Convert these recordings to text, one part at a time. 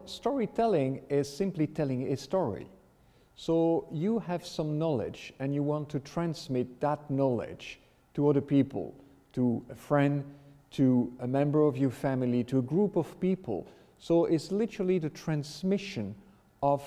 storytelling is simply telling a story. So you have some knowledge and you want to transmit that knowledge to other people, to a friend, to a member of your family, to a group of people. So it's literally the transmission of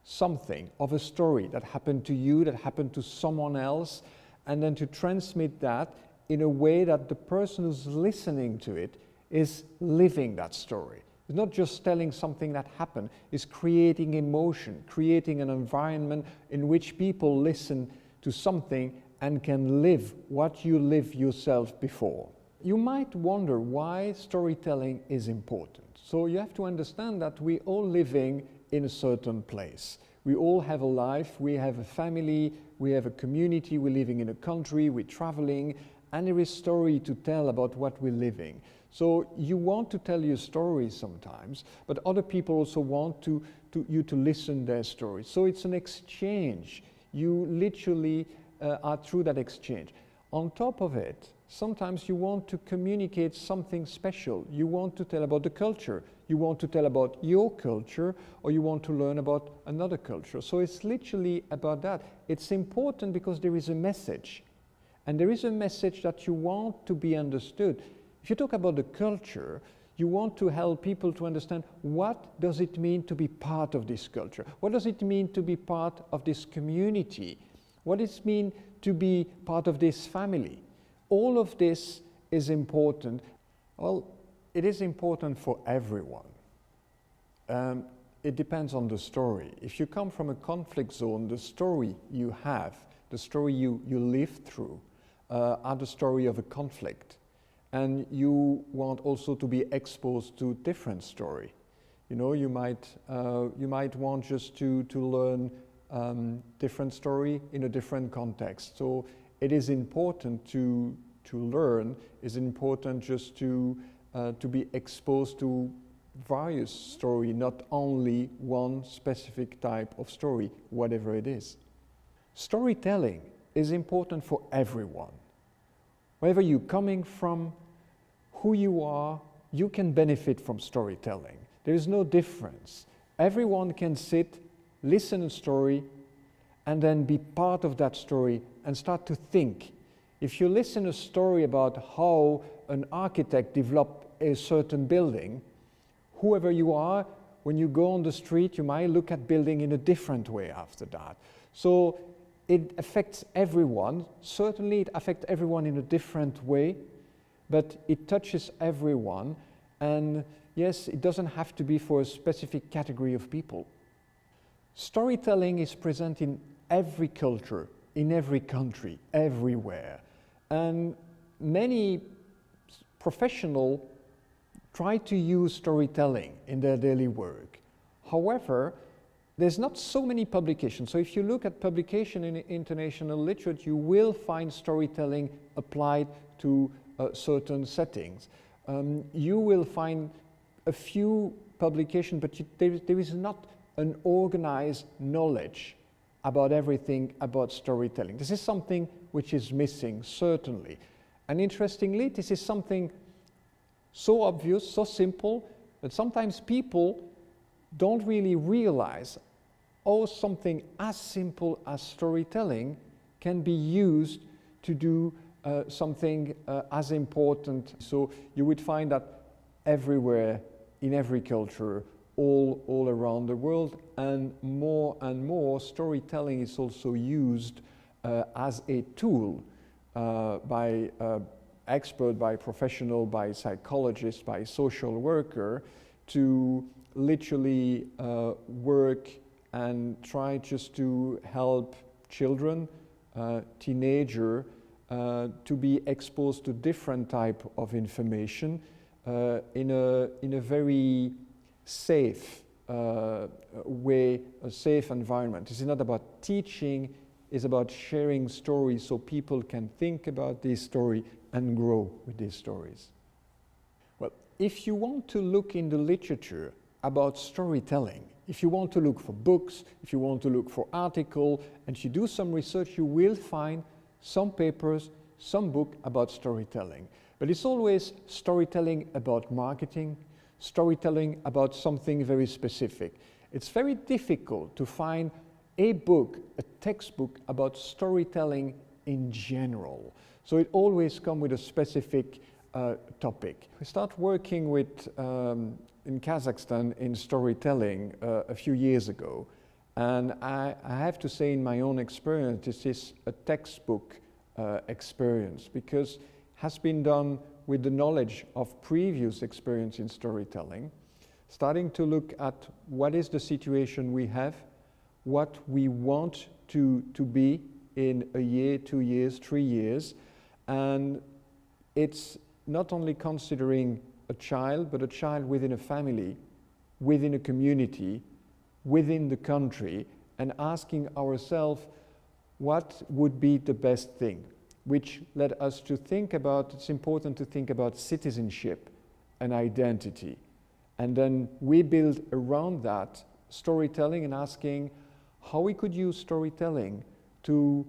something, of a story that happened to you, that happened to someone else, and then to transmit that in a way that the person who's listening to it is living that story. It's not just telling something that happened, it's creating emotion, creating an environment in which people listen to something and can live what you lived yourself before. You might wonder why storytelling is important. So you have to understand that we're all living in a certain place. We all have a life, we have a family, we have a community, we're living in a country, we're traveling, and there is story to tell about what we're living. So you want to tell your story sometimes, but other people also want you to listen their stories. So it's an exchange. You literally are through that exchange. On top of it, sometimes you want to communicate something special. You want to tell about the culture. You want to tell about your culture, or you want to learn about another culture. So it's literally about that. It's important because there is a message. And there is a message that you want to be understood. If you talk about the culture, you want to help people to understand what does it mean to be part of this culture? What does it mean to be part of this community? What does it mean to be part of this family? All of this is important. Well, it is important for everyone. It depends on the story. If you come from a conflict zone, the story you have, the story you live through, are the story of a conflict. And you want also to be exposed to different story. You know, you might want just to learn different story in a different context. So it is important to learn. It's important just to be exposed to various story, not only one specific type of story, whatever it is. Storytelling is important for everyone. Wherever you're coming from, who you are, you can benefit from storytelling. There is no difference. Everyone can sit, listen to a story, and then be part of that story and start to think. If you listen to a story about how an architect developed a certain building, whoever you are, when you go on the street, you might look at building in a different way after that. So it affects everyone. Certainly it affects everyone in a different way, but it touches everyone. And yes, it doesn't have to be for a specific category of people. Storytelling is present in every culture, in every country, everywhere. And many professionals try to use storytelling in their daily work. However, there's not so many publications. So if you look at publication in international literature, you will find storytelling applied to certain settings. You will find a few publications, but there is not an organized knowledge about everything about storytelling. This is something which is missing, certainly. And interestingly, this is something so obvious, so simple, that sometimes people don't really realize how something as simple as storytelling can be used to do something as important. So you would find that everywhere, in every culture, all around the world, and more storytelling is also used as a tool by expert, by professional, by psychologist, by social worker, to literally work and try just to help children, teenager, to be exposed to different type of information in a very safe way, a safe environment. This is not about teaching, it's about sharing stories so people can think about this story and grow with these stories. Well, if you want to look in the literature about storytelling, if you want to look for books, if you want to look for articles, and you do some research, you will find some papers, some book about storytelling. But it's always storytelling about marketing, storytelling about something very specific. It's very difficult to find a book, a textbook about storytelling in general. So it always comes with a specific topic. We start working with, in Kazakhstan, in storytelling a few years ago. And I have to say, in my own experience, this is a textbook experience, because it has been done with the knowledge of previous experience in storytelling, starting to look at what is the situation we have, what we want to be in a year, 2 years, 3 years. And it's not only considering a child, but a child within a family, within a community, within the country, and asking ourselves what would be the best thing, which led us to think about, it's important to think about citizenship and identity. And then we build around that storytelling and asking how we could use storytelling to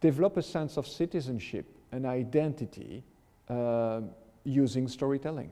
develop a sense of citizenship and identity using storytelling.